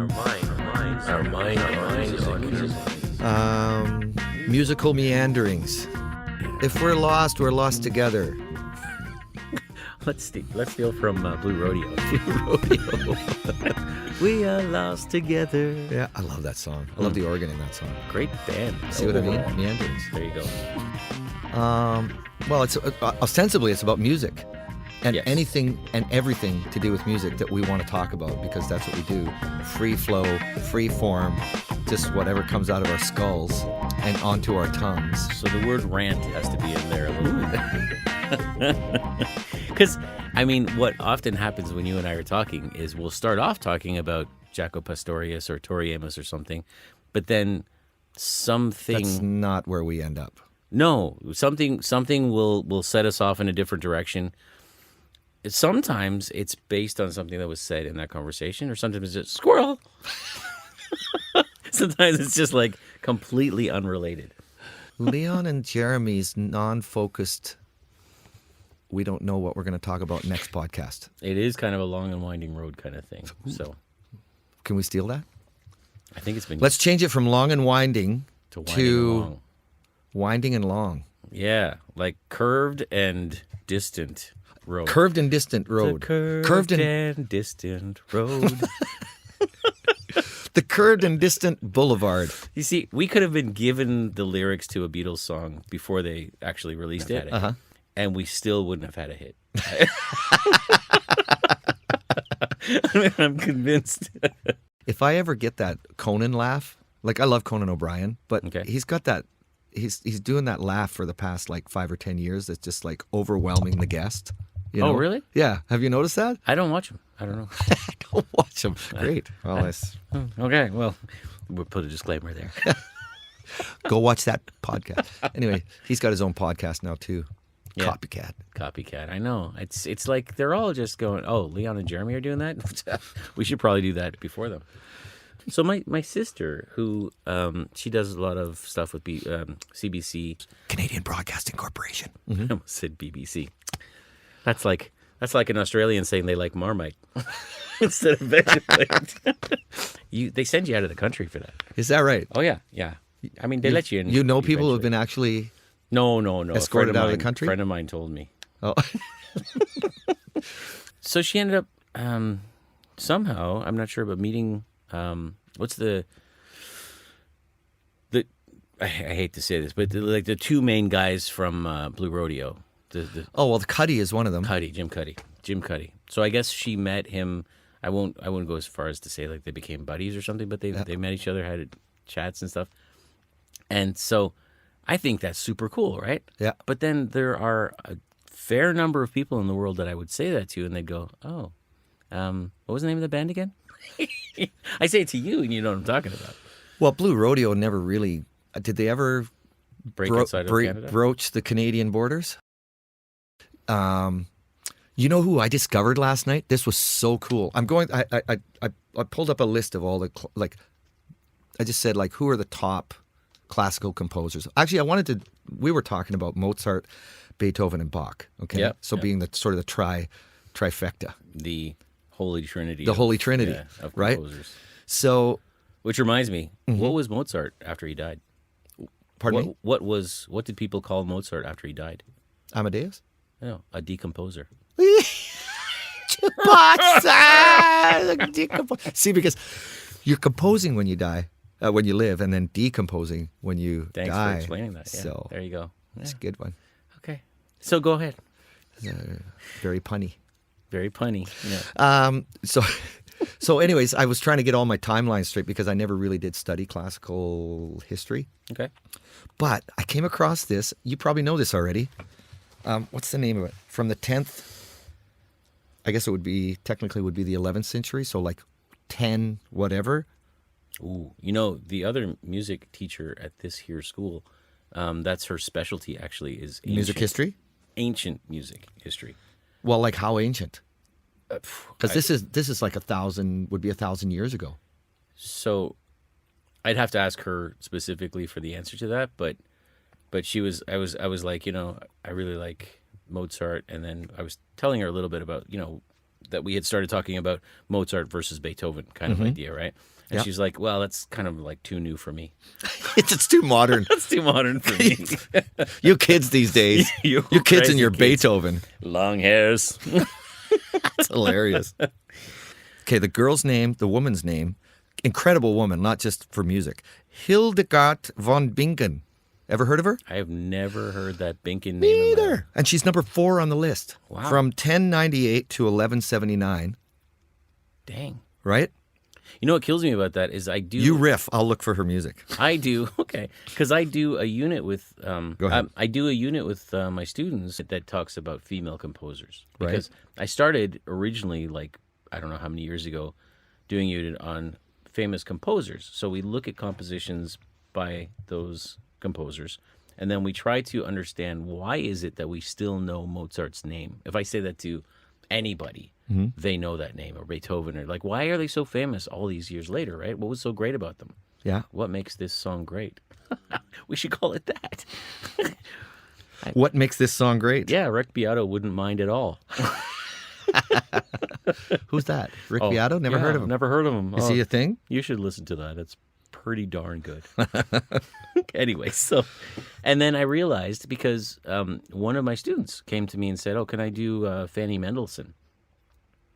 mind on music. Musical meanderings. If we're lost together. Let's steal from Blue Rodeo. We are lost together. Yeah, I love that song. I love the organ in that song. Great band. See what I mean? Meanderings. There you go. Well, it's ostensibly it's about music. And Yes. anything and everything to do with music that we want to talk about, because that's what we do. Free flow, free form, just whatever comes out of our skulls and onto our tongues. So the word rant has to be in there a little bit. Because, I mean, what often happens when you and I are talking is we'll start off talking about Jaco Pastorius or Tori Amos or something, but then something... That's not where we end up. No, something will set us off in a different direction. Sometimes it's based on something that was said in that conversation, or sometimes it's just squirrel. Sometimes it's just like completely unrelated. Leon and Jeremy's non-focused, we don't know what we're going to talk about next podcast. It is kind of a long and winding road kind of thing. So Can we steal that? I think it's been Let's change it from long and winding to winding along. winding and long. Yeah, like curved and distant road. Curved and distant road. The curved and distant road. The curved and distant boulevard. You see, we could have been given the lyrics to a Beatles song before they actually released it, and we still wouldn't have had a hit. I'm convinced. If I ever get that Conan laugh, like I love Conan O'Brien, but Okay. he's got that, he's doing that laugh for the past like 5 or 10 years that's just like overwhelming the guest. You know? Oh, really? Yeah. Have you noticed that? I don't watch them. I don't know. Go watch him. Great. Well, Okay, well, we'll put a disclaimer there. go watch that podcast. Anyway, he's got his own podcast now too. Yeah. Copycat. Copycat. I know. It's like they're all just going, oh, Leon and Jeremy are doing that? We should probably do that before them. So my sister, who she does a lot of stuff with CBC. Canadian Broadcasting Corporation. I almost said BBC. That's like an Australian saying they like Marmite instead of Vegemite. They send you out of the country for that. Is that right? Oh yeah. I mean, they let you in. You know people who have eventually. been actually... No. escorted out of the country? A friend of mine told me. Oh. So she ended up somehow, I'm not sure, but meeting. What's the? I hate to say this, but the two main guys from Blue Rodeo. The Well, the Cuddy is one of them. Jim Cuddy. So I guess she met him. I won't go as far as to say like they became buddies or something, but they met each other, had chats and stuff. And so I think that's super cool, right? Yeah. But then there are a fair number of people in the world that I would say that to, and they'd go, "Oh, what was the name of the band again?" I say it to you, and you know what I'm talking about. Well, Blue Rodeo never really... Did they ever Break outside of Canada. broach the Canadian borders? You know who I discovered last night? This was so cool. I pulled up a list of all the I just said like who are the top classical composers. Actually, we were talking about Mozart, Beethoven, and Bach. Okay, Yep, so yep. being the sort of the trifecta, The Holy Trinity. the Holy Trinity, of right? composers. So, Which reminds me, what was Mozart after he died? pardon me, What did people call Mozart after he died? Amadeus. No, a decomposer. See, because you're composing when you die, when you live, and then decomposing when you Thanks die. for explaining that. Yeah, So there you go. it's Yeah. a good one. Okay. So go ahead. Very punny. Very punny. Yeah. So anyways, I was trying to get all my timelines straight because I never really did study classical history. Okay. But I came across this. You probably know this already. What's the name of it? From the 10th, I guess it would be the 11th century. So like 10 whatever. Ooh, the other music teacher at this here school, that's her specialty actually is Music history? Ancient music history. Well, like how ancient? Because this is like 1,000 years ago. So I'd have to ask her specifically for the answer to that, but I was like, I really like Mozart, and then I was telling her a little bit about, that we had started talking about Mozart versus Beethoven kind of idea, right? And Yep. she's like, "Well, that's kind of like too new for me. It's too modern. That's too modern for me." You kids these days. You kids crazy and your kids. Beethoven. Long hairs. It's hilarious. Okay, the girl's name, the woman's name, incredible woman, not just for music. Hildegard von Bingen. Ever heard of her? I have never heard that Binkin name. Me in my- either. And she's number 4 on the list. Wow. From 1098 to 1179, Dang. right? You know what kills me about that is I do. You riff. I'll look for her music. I do. Okay, because I do a unit with. Go ahead. I do a unit with my students that talks about female composers. Right. Because I started originally, like, I don't know how many years ago, doing a unit on famous composers. So we look at compositions by those composers, and then we try to understand why is it that we still know Mozart's name. If I say that to anybody, they know that name, or Beethoven, or like, why are they so famous all these years later, right? What was so great about them? Yeah. What makes this song great? We should call it that. What makes this song great? Yeah, Rick Beato wouldn't mind at all. Who's that? Rick Beato? Never heard of him. Never heard of him. Is he a thing? You should listen to that. It's pretty darn good. Anyway, so, and then I realized because one of my students came to me and said, "Oh, can I do Fanny Mendelssohn?"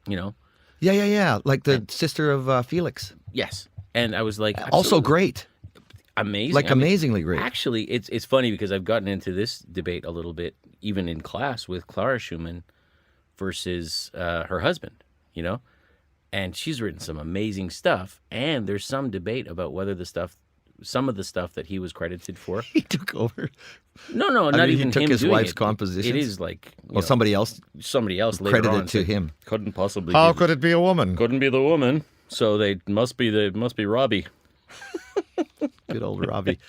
You know? Yeah. Like the sister of Felix. Yes. And I was like, Also absolutely. great. Amazing. Like I mean, amazingly great. Actually, it's funny because I've gotten into this debate a little bit, even in class, with Clara Schumann versus her husband, you know? And she's written some amazing stuff. And there's some debate about whether some of the stuff that he was credited for. He took over. No, not mean, he even took him his doing wife's it. compositions? It is like Well, somebody else somebody else later credited on to said, him. Couldn't possibly. How be, could it be a woman? couldn't be the woman. So they must be Robbie. Good old Robbie.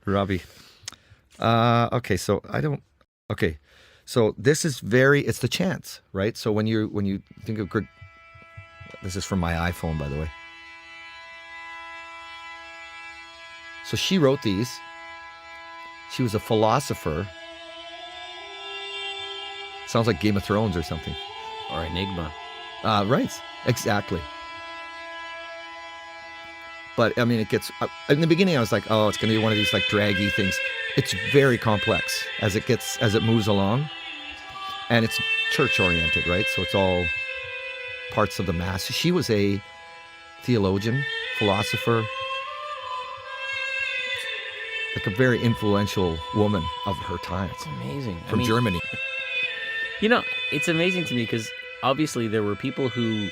Robbie. Okay, so okay. So this is it's the chance, right? So when you think of this is from my iPhone, by the way. So she wrote these. She was a philosopher. Sounds like Game of Thrones or something. Or Enigma. Right, exactly. But I mean, it gets in the beginning. I was like, "Oh, it's going to be one of these like draggy things." It's very complex as it moves along, and it's church oriented, right? So it's all parts of the mass. She was a theologian, philosopher, like a very influential woman of her time It's amazing. from Germany. You know, it's amazing to me because obviously there were people who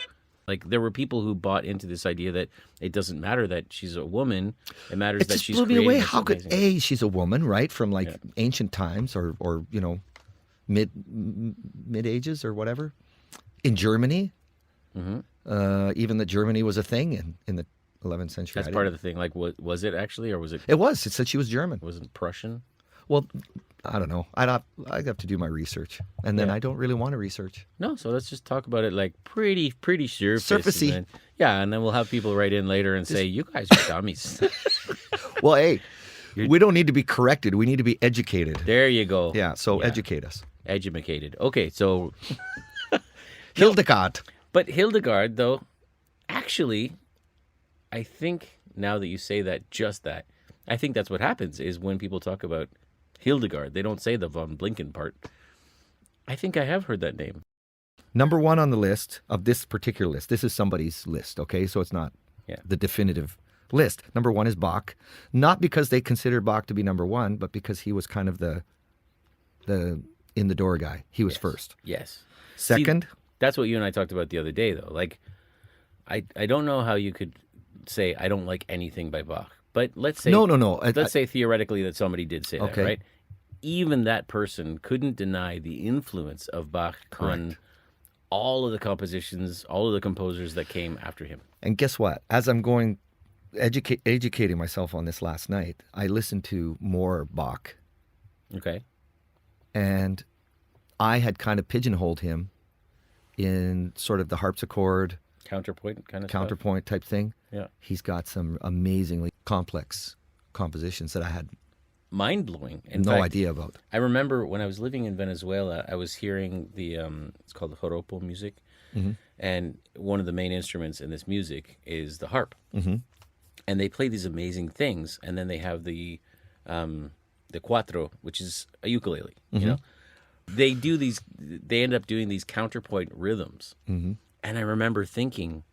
bought into this idea that it doesn't matter that she's a woman. It matters It that just she's blew me creating away. this How could amazing- she's a woman, right? From like ancient times or mid ages or whatever in Germany. Even that Germany was a thing in the 11th century. That's part of the thing. Like, was it actually, or was it? It was. It said she was German. Wasn't Prussian? Well, I don't know. I'd have to do my research, and then Yeah. I don't really want to research. No. So let's just talk about it like pretty surface. Surfacey. And then, yeah, and then we'll have people write in later and say, "You guys are dummies." Well, hey, we don't need to be corrected. We need to be educated. There you go. Yeah. So Yeah. educate us. Educated. Okay, so Hildegard. but Hildegard, though, actually, I think now that you say that, I think that's what happens is when people talk about Hildegard, they don't say the von Blinken part. I think I have heard that name. Number 1 on the list of this particular list. This is somebody's list, okay? So it's not Yeah. the definitive list. Number 1 is Bach. Not because they considered Bach to be number 1, but because he was kind of the in the door guy. He was first. Yes. Second, That's what you and I talked about the other day, though. Like, I don't know how you could say I don't like anything by Bach, but let's say no. let's say theoretically that somebody did say that, Okay. right? Even that person couldn't deny the influence of Bach on all of the compositions, all of the composers that came after him. And guess what? As I'm going educating myself on this last night, I listened to more Bach, Okay. and I had kind of pigeonholed him in sort of the harpsichord, Counterpoint kind of counterpoint type thing. Yeah. He's got some amazingly complex compositions that I had Mind blowing. no idea about. I remember when I was living in Venezuela, I was hearing the it's called joropo music, and one of the main instruments in this music is the harp. And they play these amazing things, and then they have the cuatro, which is a ukulele. You know, they do these. They end up doing these counterpoint rhythms, and I remember thinking,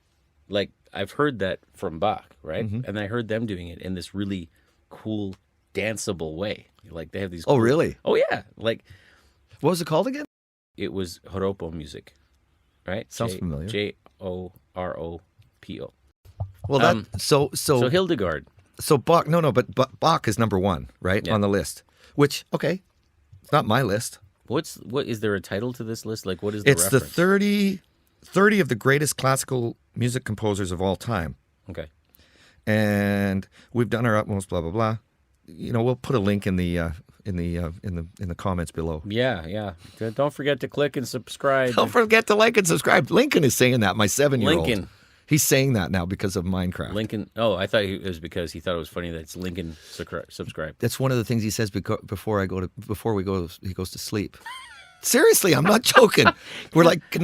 like, I've heard that from Bach, right? And I heard them doing it in this really cool, danceable way. Like they have these. Oh, cool- really? Oh yeah, like What was it called again? it was joropo music, right? Sounds familiar. Joropo. Well, that so Hildegard. Bach. No, but Bach is number one, right, Yeah. on the list. Which, okay, it's not my list. What is there a title to this list? Like, what is the It's reference? the 30 of the greatest classical music composers of all time. Okay. And we've done our utmost, blah blah blah. You know, we'll put a link in the comments below. Yeah. Don't forget to click and subscribe. Don't forget to like and subscribe. Lincoln is saying that. My 7-year-old. Lincoln. He's saying that now because of Minecraft. Lincoln. Oh, I thought it was because he thought it was funny that it's Lincoln subscribe. That's one of the things he says before he goes to sleep. Seriously, I'm not joking. We're like, good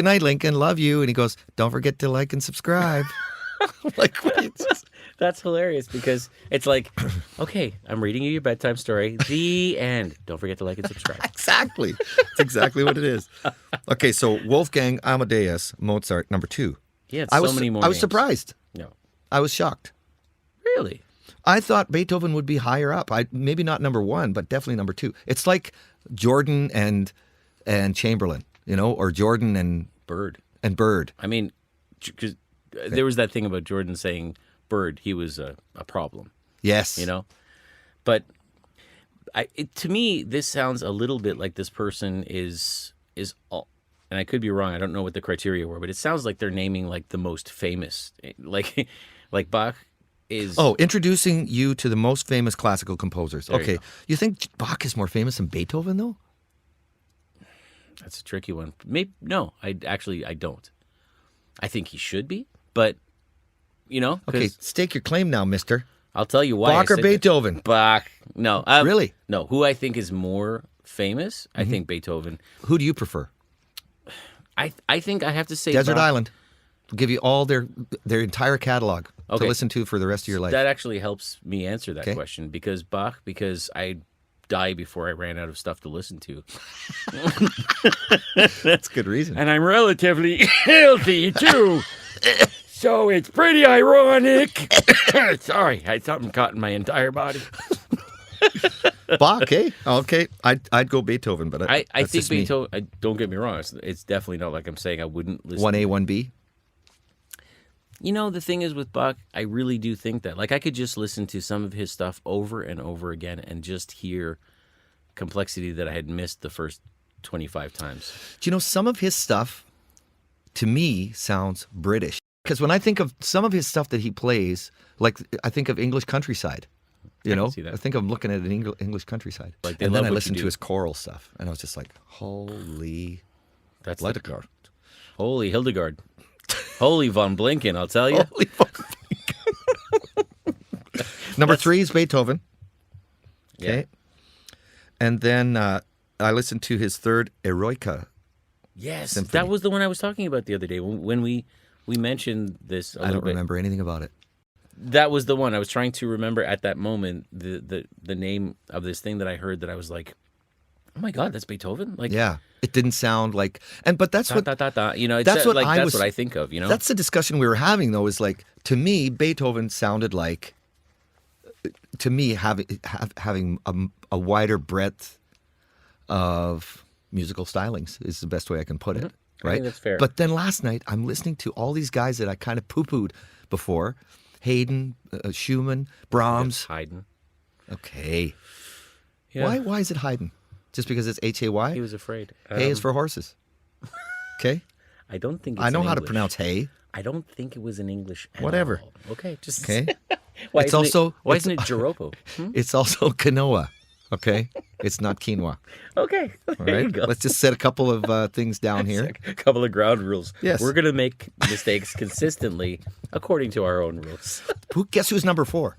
night, Lincoln, love you, and he goes, don't forget to like and subscribe. Like, what? That's hilarious because it's like, okay, I'm reading you your bedtime story. The end. Don't forget to like and subscribe. Exactly. That's exactly what it is. Okay, so Wolfgang Amadeus Mozart, number 2. Yeah, it's so many more. I was names. surprised. No, I was shocked. really. I thought Beethoven would be higher up. Maybe not number 1, but definitely number 2. It's like Jordan and Chamberlain, you know, or Jordan and Bird. Bird. I mean, because there was that thing about Jordan saying Bird, he was a problem. Yes. You know, but to me, this sounds a little bit like this person is all. And I could be wrong. I don't know what the criteria were, but it sounds like they're naming like the most famous, like Bach is. Oh, introducing you to the most famous classical composers. There you Okay. go. You think Bach is more famous than Beethoven, though? That's a tricky one. Maybe no. I don't. I think he should be, but you know, 'cause Okay, stake your claim now, mister. I'll tell you why. Bach I or said that. Beethoven? Bach. No. Really? No. Who I think is more famous? I think Beethoven. Who do you prefer? I think I have to say Desert Bach. Island. Will give you all their entire catalog to Okay. listen to for the rest of your life. That actually helps me answer that Okay. question because I die before I ran out of stuff to listen to. That's good reason. And I'm relatively healthy too. So it's pretty ironic. Sorry, I had something caught in my entire body. Bach, eh? Okay. I'd go Beethoven, but I that's think just me. Beethoven, don't get me wrong, it's definitely not like I'm saying I wouldn't listen. 1A, 1B. You know, the thing is with Bach, I really do think that. Like, I could just listen to some of his stuff over and over again and just hear complexity that I had missed the first 25 times. Do you know some of his stuff, to me, sounds British? Because when I think of some of his stuff that he plays, like I think of English countryside. You know, see that. I think I'm looking at an English countryside. Like, they and then love I what you listened do. to his choral stuff, and I was just like, holy That's Hildegard. Holy Hildegard. Holy von Blinken, I'll tell you. Holy fuck. Number 3 is Beethoven. Okay. And then I listened to his third Eroica. Yes, Symphony. that was the one I was talking about the other day when we mentioned this a I little don't bit. remember anything about it. That was the one I was trying to remember at that moment. The name of this thing that I heard that I was like, oh my god, that's Beethoven. Like Yeah. It didn't sound like, but that's da, what da, da, da. You know, it's that's what like I that's was- what I think of. You know, That's the discussion we were having, though, is like, to me, Beethoven sounded like, to me, having a wider breadth of musical stylings is the best way I can put it, I right? think that's fair. But then last night, I'm listening to all these guys that I kind of poo-pooed before. Haydn, Schumann, Brahms. Haydn. Okay. Yeah. Why is it Haydn? Just because it's Hay? He was afraid. Hay is for horses. Okay? I don't think it's I know in how to English. pronounce hay. I don't think it was in English. At Whatever. all. Okay, just Okay? Why It's isn't also- why it's- isn't it Joropo? It's also quinoa. Okay? It's not quinoa. Okay, All there you right? go. Let's just set a couple of things down here. A couple of ground rules. Yes. We're gonna make mistakes consistently according to our own rules. Guess who's number 4?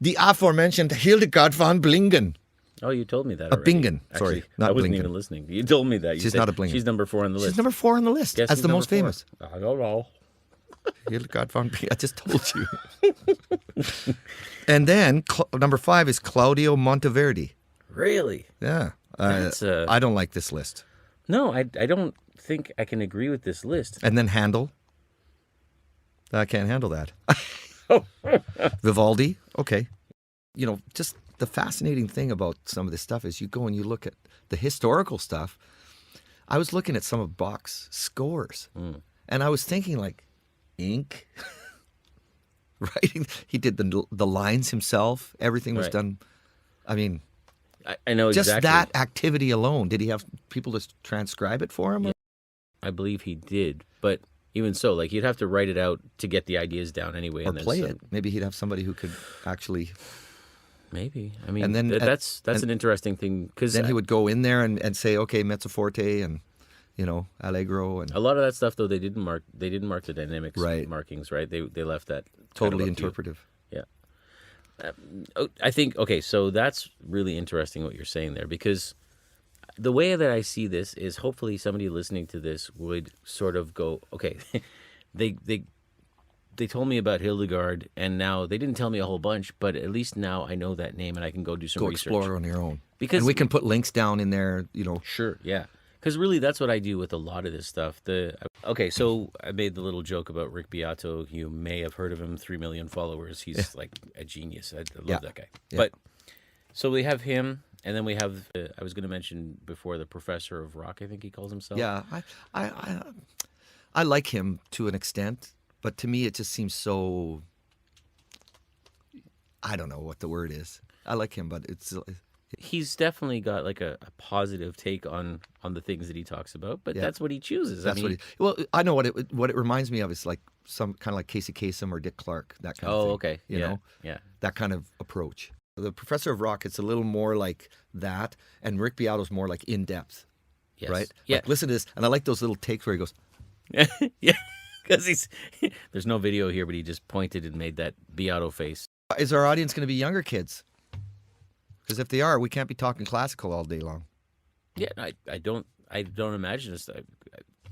The aforementioned Hildegard von Bingen. Oh, you told me that A already. Bingen. Sorry, Actually, not I wasn't Blinken. even listening. You told me that. You She's said not a Blinken. She's number 4 on the list. She's number 4 on the list Guess as who's the number most 4? famous. I don't know. Hildegard von Bingen. I just told you. And then number 5 is Claudio Monteverdi. Really? Yeah. That's, I don't like this list. No, I don't think I can agree with this list. And then Handel. I can't handle that. Vivaldi. Okay. You know, just the fascinating thing about some of this stuff is you go and you look at the historical stuff. I was looking at some of Bach's scores, and I was thinking, like, ink, writing. He did the lines himself. Everything was Right. done. I mean, I know just exactly. that activity alone. Did he have people to transcribe it for him? Yeah. I believe he did, but even so, like, you'd have to write it out to get the ideas down anyway, Or and then play it? Maybe he'd have somebody who could actually. Maybe. I mean, And then- that's an interesting thing because Then he would go in there and say, okay, mezzo forte and, you know, allegro and a lot of that stuff though they didn't mark the dynamics Right. markings, right? They left that totally kind of up to you. interpretive. Yeah. I think okay, so that's really interesting what you're saying there because the way that I see this is hopefully somebody listening to this would sort of go, okay, they told me about Hildegard and now they didn't tell me a whole bunch, but at least now I know that name and I can go do some Go research. explore on your own. Because and we can put links down in there, you know. Sure, yeah. Because really, that's what I do with a lot of this stuff. Okay, so I made the little joke about Rick Beato. You may have heard of him, 3 million followers. He's like a genius. I love Yeah. that guy. Yeah. But so we have him, and then we have, I was going to mention before, the professor of rock, I think he calls himself. Yeah, I like him to an extent, but to me it just seems so. I don't know what the word is. I like him, but it's He's definitely got like a positive take on the things that he talks about, but Yeah. that's what he chooses. that's what he. Well, I know what it reminds me of is like some kind of like Casey Kasem or Dick Clark, that kind of thing. Oh, okay. You know, Yeah. that kind of approach. The Professor of Rock, it's a little more like that, and Rick Beato's more like in depth, Yes. right? Yeah. Like, listen to this, and I like those little takes where he goes, Yeah. Because there's no video here, but he just pointed and made that Beato face. "Is our audience going to be younger kids? Because if they are, we can't be talking classical all day long." Yeah, I don't imagine this.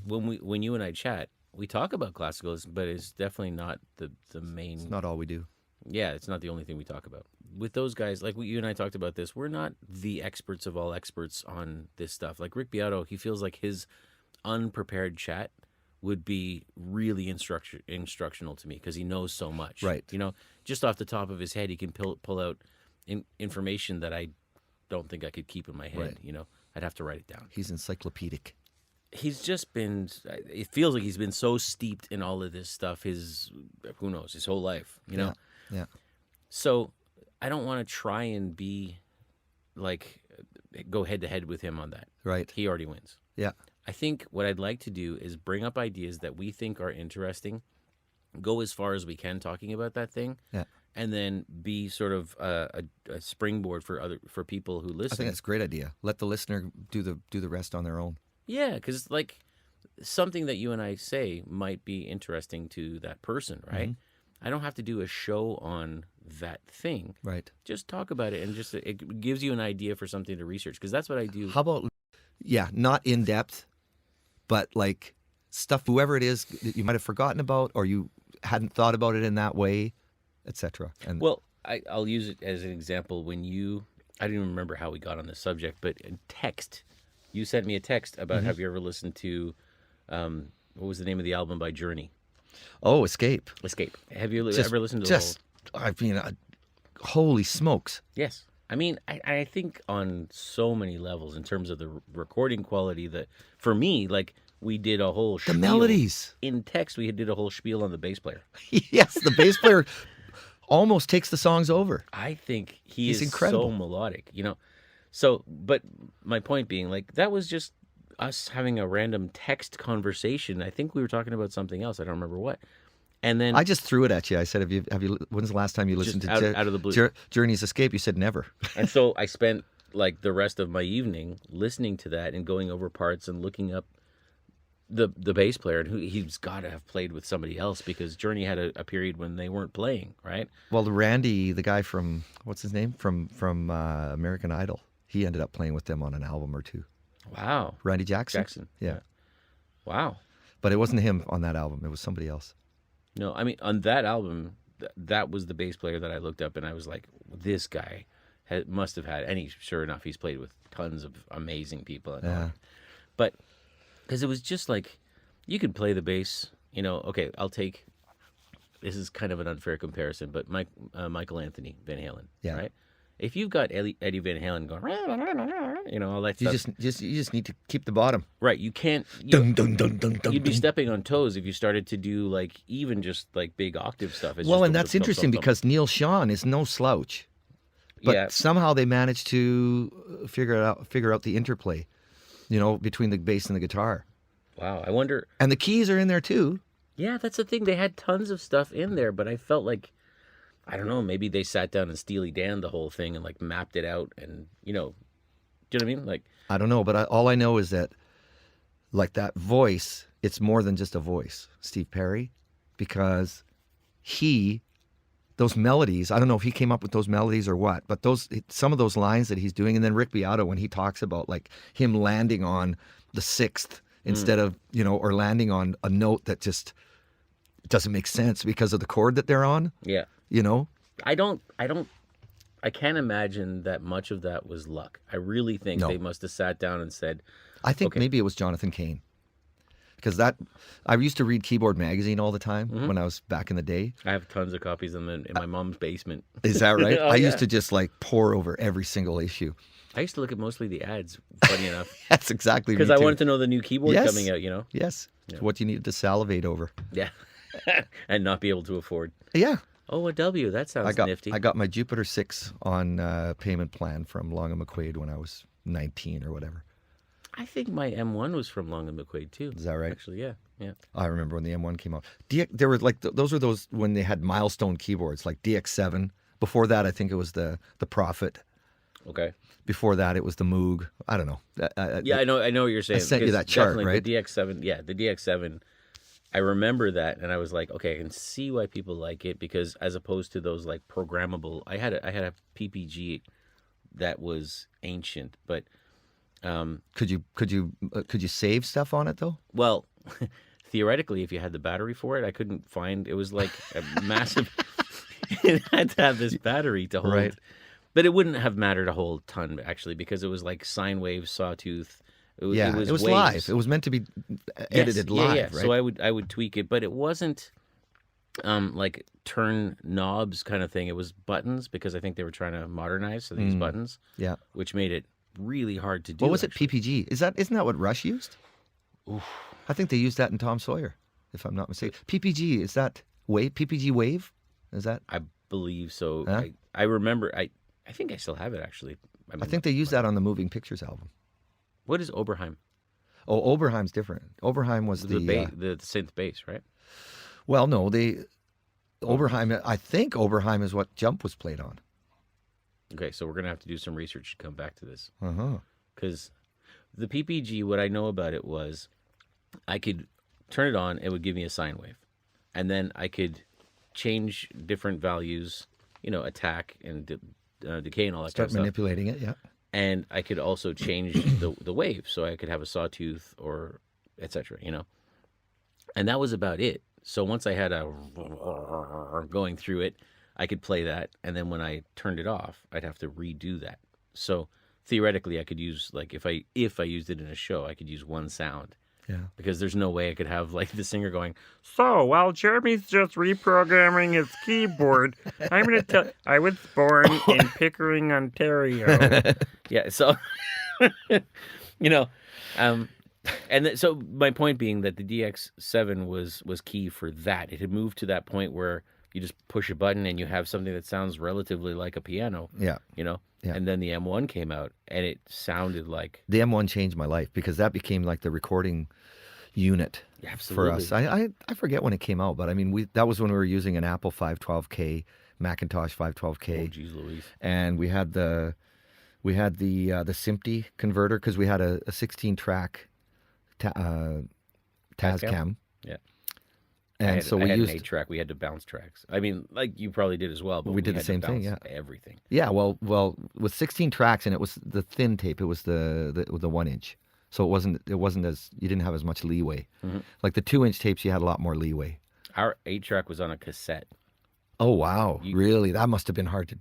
When you and I chat, we talk about classicalism, but it's definitely not the main. It's not all we do. Yeah, it's not the only thing we talk about. With those guys, like you and I talked about this, we're not the experts of all experts on this stuff. Like Rick Beato, he feels like his unprepared chat would be really instructional to me because he knows so much. Right. You know, just off the top of his head, he can pull out information that I don't think I could keep in my head. Right. You know, I'd have to write it down. He's encyclopedic. He's just been, it feels like he's been so steeped in all of this stuff who knows, his whole life, you know? Yeah. So I don't want to try and be like, go head to head with him on that. Right. He already wins. Yeah. I think what I'd like to do is bring up ideas that we think are interesting, go as far as we can talking about that thing, Yeah. and then be sort of a springboard for people who listen. I think that's a great idea. Let the listener do the rest on their own. Yeah, because like something that you and I say might be interesting to that person, right? I don't have to do a show on that thing. Right. Just talk about it, and just it gives you an idea for something to research. Because that's what I do. How about, yeah, not in depth, but like stuff, whoever it is that you might have forgotten about or you hadn't thought about it in that way, etc. And Well, I'll use it as an example. When I don't even remember how we got on this subject, but in text, you sent me a text about have you ever listened to, what was the name of the album by Journey? Escape. Escape. Have you Just- ever listened to Just, I mean, holy smokes. Yes. I mean, I think on so many levels in terms of the recording quality that, for me, like, we did a whole The spiel. melodies. In text, we did a whole spiel on the bass player. Yes, the bass player almost takes the songs over. I think he He's is incredible. so melodic, you know? So, but my point being, like, that was just us having a random text conversation. I think we were talking about something else. I don't remember what. And then I just threw it at you. I said, "Have you? When's the last time you listened Just to out of the blue. Journey's Escape?" You said never. And so I spent like the rest of my evening listening to that and going over parts and looking up the bass player and who he's got to have played with somebody else because Journey had a period when they weren't playing, right? Well, Randy, the guy from what's his name from American Idol, He ended up playing with them on an album or two. Wow. Randy Jackson? Jackson. Yeah. Wow. But it wasn't him on that album. It was somebody else. No, I mean, on that album, that was the bass player that I looked up, and I was like, this guy must have had, and sure enough, he's played with tons of amazing people. And Yeah. But, because it was just like, you could play the bass, you know, okay, this is kind of an unfair comparison, but Michael Anthony Van Halen, Yeah. right? If you've got Eddie Van Halen going, you know, all that You stuff. you just need to keep the bottom. Right, you can't. Dun, dun, dun, dun, dun, You'd be dun. stepping on toes if you started to do like even just like big octave stuff. It's Well, just and dum, that's dum, dum, interesting dum, dum. because Neil Sean is no slouch. But yeah, somehow they managed to figure out the interplay, you know, between the bass and the guitar. wow. I wonder. And the keys are in there too. Yeah, that's the thing. They had tons of stuff in there, but I felt like I don't know. Maybe they sat down and Steely Dan the whole thing and like mapped it out, and you know, do you know what I mean? Like, I don't know, but all I know is that, like that voice, it's more than just a voice, Steve Perry, because those melodies, I don't know if he came up with those melodies or what, but some of those lines that he's doing, and then Rick Beato when he talks about like him landing on the sixth instead of, you know, or landing on a note that just doesn't make sense because of the chord that they're on, yeah, you know? I can't imagine that much of that was luck. I really think No. they must have sat down and said, I think Okay. maybe it was Jonathan Cain. Because I used to read Keyboard Magazine all the time when I was back in the day. I have tons of copies of them in my mom's basement. Is that right? Oh, I yeah. used to just like pour over every single issue. I used to look at mostly the ads, funny enough, That's exactly because me I too. wanted to know the new keyboard Yes. coming out, you know? Yes, it's what you needed to salivate over. Yeah. And not be able to afford. Yeah, Oh, a W. That sounds nifty. I got my Jupiter 6 on payment plan from Long and McQuaid when I was 19 or whatever. I think my M1 was from Long and McQuaid, too. Is that right? Actually, yeah. Yeah. I remember when the M1 came out. There were like those were those when they had milestone keyboards like DX7. Before that, I think it was the Prophet. Okay. Before that, it was the Moog. I don't know. Yeah, I know what you're saying. sent you because that chart, definitely right? The DX7, yeah, the DX7, I remember that, and I was like, okay, I can see why people like it, because as opposed to those like programmable, I had a PPG that was ancient, but Could you save stuff on it though? well, theoretically, if you had the battery for it, I couldn't find. It was like a massive. It had to have this battery to hold, Right. but it wouldn't have mattered a whole ton actually, because it was like sine wave, sawtooth. It was It was waves. live. It was meant to be edited Yes, live, yeah. right? So I would tweak it, but it wasn't like turn knobs kind of thing. It was buttons, because I think they were trying to modernize, so they used buttons, yeah. which made it really hard to do. What was it? actually. PPG? Isn't that what Rush used? I think they used that in Tom Sawyer, if I'm not mistaken. PPG, is that Wave? PPG Wave? Is that? I believe so. Huh? I remember. I think I still have it actually. I mean, think they used that on the Moving Pictures album. What is Oberheim? Oh, Oberheim's different. Oberheim was The the synth bass, right? well, no, Oberheim. I think Oberheim is what Jump was played on. Okay, so we're gonna have to do some research to come back to this, Uh-huh. because the PPG, what I know about it was, I could turn it on, it would give me a sine wave, and then I could change different values, you know, attack and decay and all that Start kind of stuff. manipulating it. Yeah. And I could also change the wave, so I could have a sawtooth or etc. You know, and that was about it. So once I had a going through it, I could play that, and then when I turned it off, I'd have to redo that. So theoretically, I could use, like, if I used it in a show, I could use one sound, Yeah. because there's no way I could have like the singer going, so while Jeremy's just reprogramming his keyboard, I'm going to tell, I was born in Pickering, Ontario. Yeah, so, you know, so my point being that the DX7 was key for that. It had moved to that point where you just push a button and you have something that sounds relatively like a piano, Yeah. you know? Yeah. And then the M1 came out, and it sounded like... The M1 changed my life because that became like the recording unit for us. I forget when it came out, but I mean, that was when we were using an Apple 512K, Macintosh 512K. Oh, geez Louise. And we had the SMPTE converter because we had a 16 track Tascam. Yeah. And so I we had used an 8-track. We had to bounce tracks. I mean, like you probably did as well, but We did the had to same thing, bounce yeah. everything. Yeah, well, with 16 tracks, and it was the thin tape. It was the 1 inch, so it wasn't as you didn't have as much leeway. Mhm. Like the 2 inch tapes, you had a lot more leeway. Our 8-track was on a cassette. Oh wow, You- really? That must have been hard to.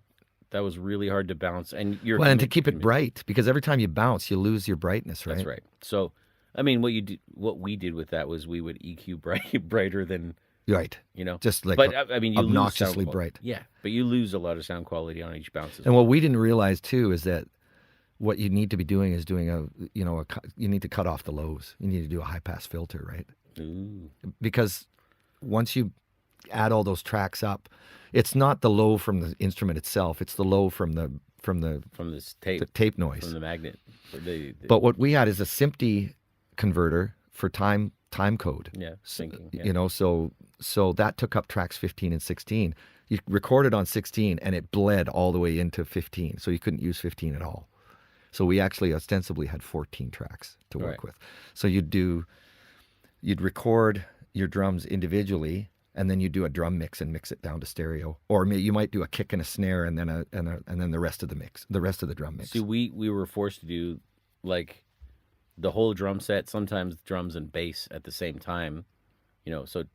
That was really hard to bounce, and you're Well, and to keep it bright, because every time you bounce, you lose your brightness, right? That's right. So, I mean, what we did with that was we would EQ brighter than Right. you know. Just like But I mean, you lose sound obnoxiously quality. bright. Yeah, but you lose a lot of sound quality on each bounce. As And well. what we didn't realize too is that what you need to be doing is doing you need to cut off the lows. You need to do a high pass filter, right? Ooh. Because once you add all those tracks up, it's not the low from the instrument itself; it's the low from the From this tape, the tape noise. from the magnet. But what we had is a SMPTE converter for time code. Yeah, syncing. Yeah. You know, so that took up tracks 15 and 16. You recorded on 16, and it bled all the way into 15, so you couldn't use 15 at all. So we actually ostensibly had 14 tracks to work Right. with. So you'd record your drums individually, and then you do a drum mix and mix it down to stereo, or you might do a kick and a snare, and then and then the rest of the mix, the rest of the drum mix. See, we were forced to do like the whole drum set, sometimes drums and bass at the same time. You know, so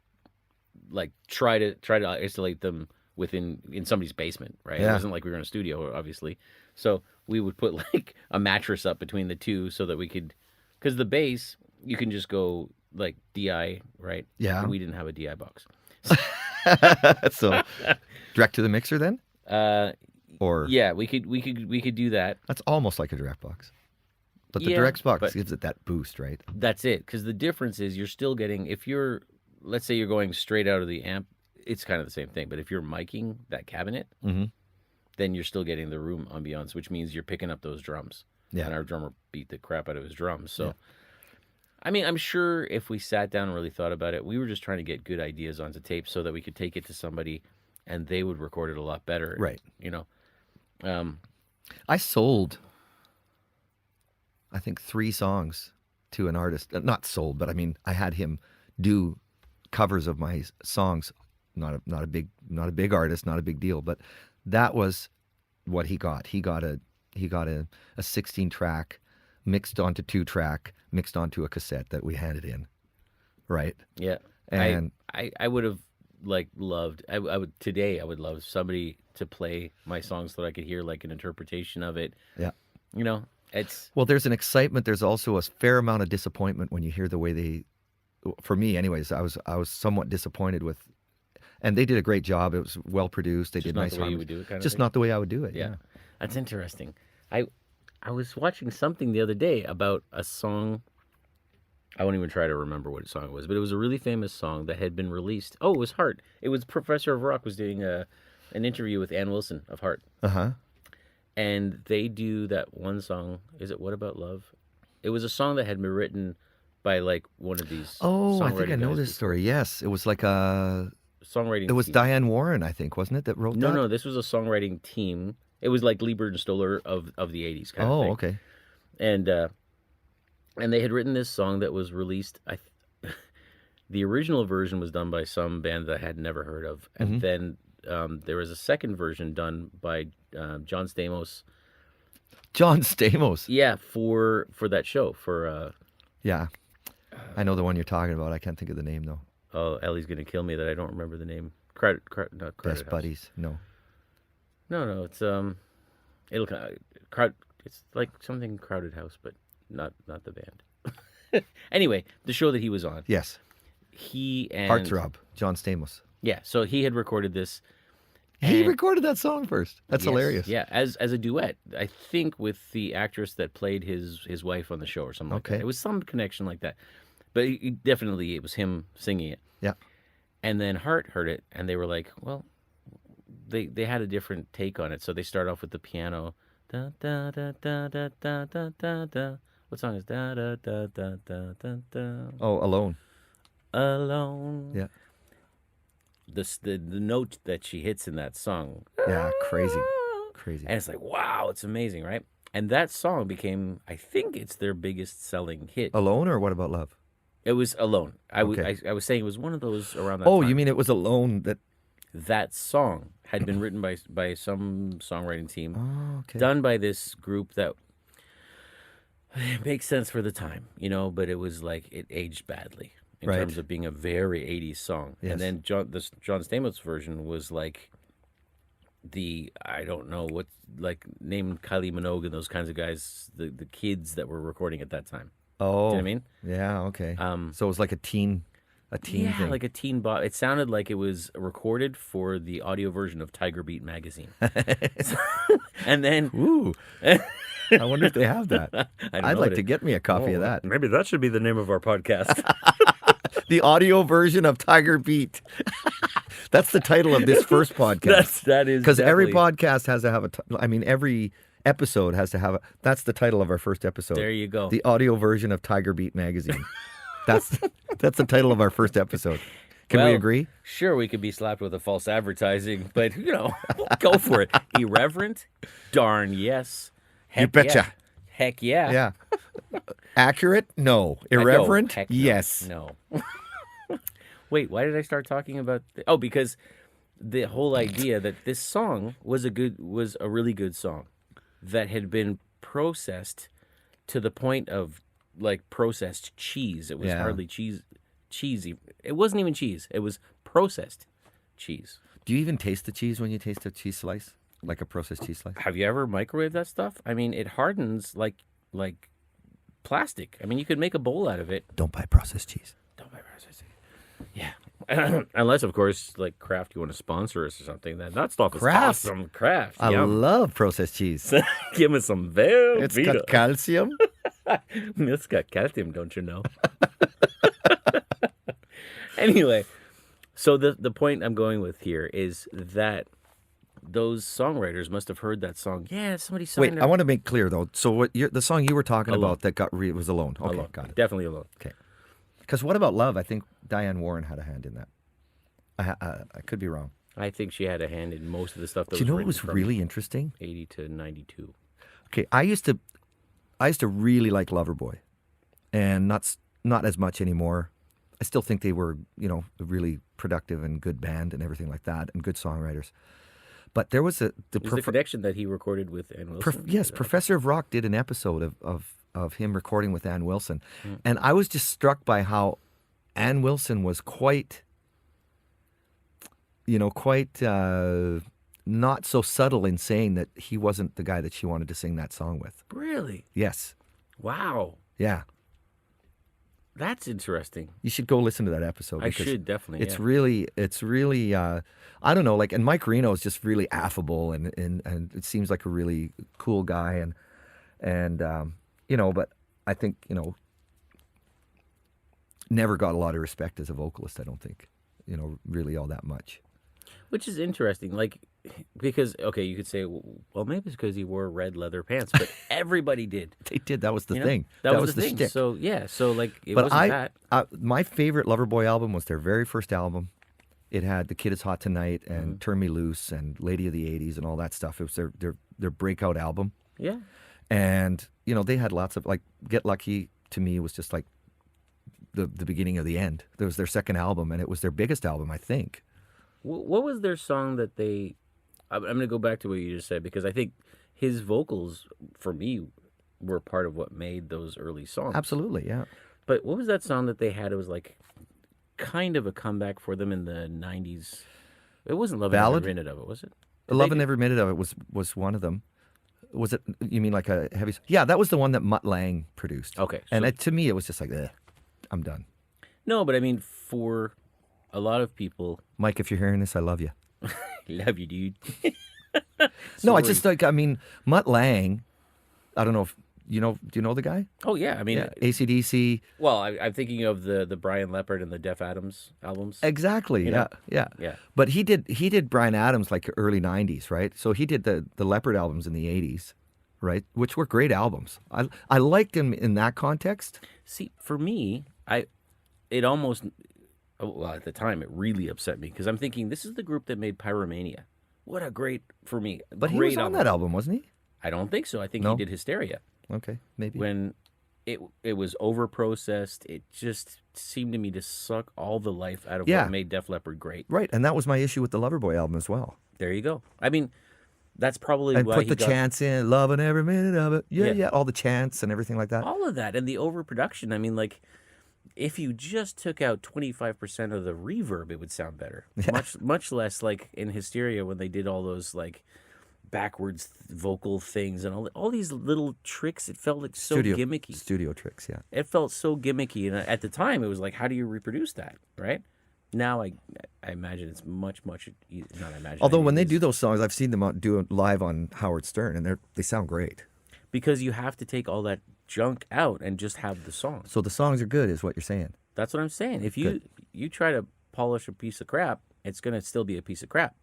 like try to isolate them in somebody's basement, right? It Yeah. wasn't like we were in a studio, obviously. So we would put like a mattress up between the two so that we could, because the bass you can just go like DI, right? Yeah. We didn't have a DI box. So direct to the mixer then, or Yeah, we could do that. that's almost like a direct box, but the Yeah, direct box but- gives it that boost, right? That's it. Because the difference is you're still getting, if you're, let's say you're going straight out of the amp, it's kind of the same thing. But if you're miking that cabinet, Mm-hmm. then you're still getting the room ambiance, which means you're picking up those drums. Yeah. And our drummer beat the crap out of his drums. So, Yeah. I mean, I'm sure if we sat down and really thought about it, we were just trying to get good ideas onto tape so that we could take it to somebody and they would record it a lot better. Right. You know, I sold, I think, 3 songs to an artist. Not sold, but I mean, I had him do covers of my songs. Not a big artist, not a big deal, but that was what he got. He got a 16 track mixed onto 2-track, mixed onto a cassette that we handed in, right? yeah. And I would have loved, I would love somebody to play my songs so that I could hear like an interpretation of it. yeah. You know, it's, Well, there's an excitement. There's also a fair amount of disappointment when you hear the way they. For me, anyways, I was somewhat disappointed with, and they did a great job. It was well produced. They just did not nice the way you harmonies. would do it, kind of Just thing. not the way I would do it. Yeah. Yeah. That's interesting. I was watching something the other day about a song. I won't even try to remember what song it was, but it was a really famous song that had been released. Oh, it was Heart. It was Professor of Rock was doing an interview with Ann Wilson of Heart, Uh-huh. and they do that one song. Is it What About Love? It was a song that had been written by like one of these. Oh, I think I songwriting know guys this before. story. Yes, it was like a. Songwriting. It was team. Diane Warren, I think, wasn't it, that wrote No, that? no, this was a songwriting team. It was like Liebert and Stoller of the 80s kind of Oh, thing. okay. And they had written this song that was released. The original version was done by some band that I had never heard of, and then there was a second version done by John Stamos. John Stamos. Yeah, for that show for Yeah, I know the one you're talking about. I can't think of the name though. oh, Ellie's gonna kill me that I don't remember the name. Not Crowded Best House. buddies. No. No, it's it's like something Crowded House, but not the band. Anyway, the show that he was on, Yes. he and Heartthrob. John Stamos. Yeah, so he had recorded this. He And- recorded that song first. That's Yes, hilarious. Yeah, as a duet, I think with the actress that played his wife on the show or something like Okay. that. It was some connection like that, but definitely it was him singing it. Yeah. And then Hart heard it, and they were like, well, they had a different take on it. So they start off with the piano. Da da da da da da da da da. What song is da da da da da da da? Oh, Alone. Alone. Yeah. The note that she hits in that song. Yeah, crazy. Crazy. And it's like, wow, it's amazing, right? And that song became, I think it's their biggest selling hit. Alone or What About Love? It was Alone. Okay. I was saying it was one of those around that Oh, time. you mean it was Alone that? That song had been written by some songwriting team, Oh, okay. done by this group that it makes sense for the time, but it was like it aged badly in Right. terms of being a very 80s song. Yes. And then John Stamos version was like I don't know what, like, name Kylie Minogue and those kinds of guys, the kids that were recording at that time. Oh, Do you know what I mean? yeah. Okay. So it was like a teen Yeah, thing. like a teen bop. It sounded like it was recorded for the audio version of Tiger Beat magazine. And then Ooh. I wonder if they have that. I don't I'd know like what to get me a copy of that. Maybe that should be the name of our podcast. The audio version of Tiger Beat. That's the title of this first podcast. that is Because every definitely- podcast has to have every episode has to have that's the title of our first episode. There you go. The audio version of Tiger Beat magazine. That's the title of our first episode. Can we Well, agree? Sure, we could be slapped with a false advertising, but go for it. Irreverent? Darn yes. Heck betcha. Yeah. Heck yeah. Yeah. Accurate? No. I go, Irreverent? heck no. Yes. No. Wait, why did I start talking about? Oh, because the whole idea that this song was a really good song that had been processed to the point of like processed cheese. It was Yeah. hardly cheesy. It wasn't even cheese. It was processed cheese. Do you even taste the cheese when you taste a cheese slice? Like a processed cheese slice? Have you ever microwaved that stuff? I mean, it hardens like plastic. I mean, you could make a bowl out of it. Don't buy processed cheese. Don't buy processed. Yeah. Unless, of course, like Kraft, you want to sponsor us or something. That stuff is Kraft? awesome. Kraft. I Yum. love processed cheese. Give me some Velveeta. It's got calcium. It's got calcium, don't you know? Anyway, so the point I'm going with here is that those songwriters must have heard that song. Yeah, somebody signed Wait, her. I want to make clear though. So the song you were talking Alone. about that got was Alone. Okay, Alone. got it. Definitely Alone. Okay. Because what about Love? I think Diane Warren had a hand in that. I could be wrong. I think she had a hand in most of the stuff that Do you know what written was from really interesting? 80 to 92. Okay, I used to really like Loverboy, and not as much anymore. I still think they were, a really productive and good band and everything like that, and good songwriters. But there was It was the connection that he recorded with Ann Wilson. yes, Professor of Rock did an episode of him recording with Ann Wilson, Hmm. and I was just struck by how Ann Wilson was quite not so subtle in saying that he wasn't the guy that she wanted to sing that song with. Really? Yes, Wow. yeah. That's interesting. You should go listen to that episode. I because should definitely. It's yeah. really. I don't know. Like, and Mike Reno is just really affable, and it seems like a really cool guy, and but I think never got a lot of respect as a vocalist. I don't think, really all that much. Which is interesting, like, because, okay, you could say, well, maybe it's because he wore red leather pants, but everybody did. They did. That was the you know? thing. That was the thing. shtick. So, yeah, so, like, it But wasn't that. my favorite Loverboy album was their very first album. It had "The Kid Is Hot Tonight" and Mm-hmm. "Turn Me Loose" and "Lady of the '80s" and all that stuff. It was their breakout album. Yeah. And, they had lots of, like, Get Lucky to me was just like the beginning of the end. It was their second album, and it was their biggest album, I think. What was their song that they... I'm going to go back to what you just said, because I think his vocals, for me, were part of what made those early songs. Absolutely, yeah. But what was that song that they had? It was, like, kind of a comeback for them in the 90s. It wasn't Love Ballad? Every Minute of It, was it? Did Love they and do- Every Minute of It was one of them. Was it, you mean like a heavy... Yeah, that was the one that Mutt Lange produced. Okay. And so- to me, it was just like, I'm done. No, but I mean, for a lot of people... Mike, if you're hearing this, I love you. Love you, dude. No, it's Sorry. just like, Mutt Lange, I don't know if, do you know the guy? Oh, yeah. I mean, Yeah, AC/DC. well, I'm thinking of the Brian Leppard and the Def Adams albums. Exactly. You know? Yeah. Yeah. But he did Brian Adams like early 90s, right? So he did the Leopard albums in the 80s, right? Which were great albums. I liked him in that context. See, for me, it almost, well, at the time, it really upset me because I'm thinking this is the group that made Pyromania. What a great, for me, But he great was on album. that album, wasn't he? I don't think so. I think No? he did Hysteria Okay, maybe. when it was over processed. It just seemed to me to suck all the life out of Yeah. what made Def Leppard great. Right, and that was my issue with the Loverboy album as well. There you go. I mean, that's probably And why put he the got chants in, loving every minute of it. Yeah, Yeah. yeah, all the chants and everything like that. all of that and the overproduction. I mean, like, if you just took out 25% of the reverb, it would sound better. Much less like in Hysteria when they did all those like backwards vocal things and all these little tricks. It felt like so gimmicky. Studio tricks, yeah. It felt so gimmicky, and at the time, it was like, how do you reproduce that, right? Now, I imagine it's much not imagine. Although I when they it's- do those songs, I've seen them do it live on Howard Stern, and they sound great. because you have to take all that junk out and just have the song. So the songs are good, is what you're saying. That's what I'm saying. If you try to polish a piece of crap, it's gonna still be a piece of crap.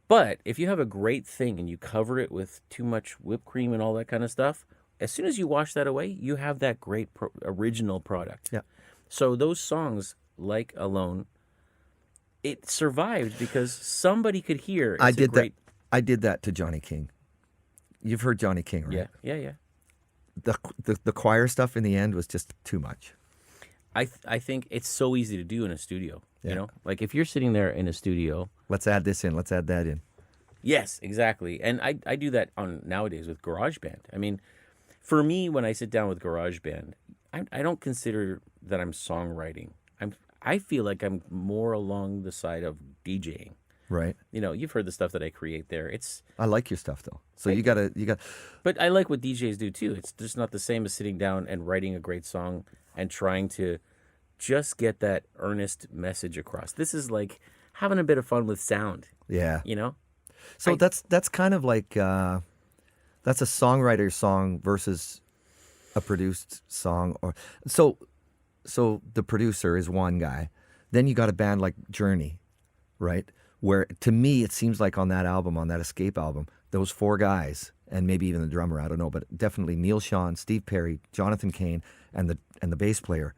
But if you have a great thing and you cover it with too much whipped cream and all that kind of stuff, as soon as you wash that away, you have that great original product. Yeah. So those songs, like Alone, it survived because somebody could hear. It's I a did great, that. I did that to Johnny King. You've heard Johnny King, right? Yeah. The choir stuff in the end was just too much. I think it's so easy to do in a studio. Yeah. You know, like if you're sitting there in a studio. Let's add this in. Let's add that in. Yes, exactly. And I do that on nowadays with GarageBand. I mean, for me, when I sit down with GarageBand, I don't consider that I'm songwriting. I feel like I'm more along the side of DJing. Right. You know, you've heard the stuff that I create there. I like your stuff though. So you got. But I like what DJs do too. It's just not the same as sitting down and writing a great song and trying to just get that earnest message across. This is like having a bit of fun with sound, Yeah. you know? So that's kind of like that's a songwriter's song versus a produced song, or so the producer is one guy. Then you got a band like Journey, right? Where to me it seems like on that album, on that Escape album, those four guys and maybe even the drummer, I don't know, but definitely Neil Sean, Steve Perry, Jonathan Cain, and the bass player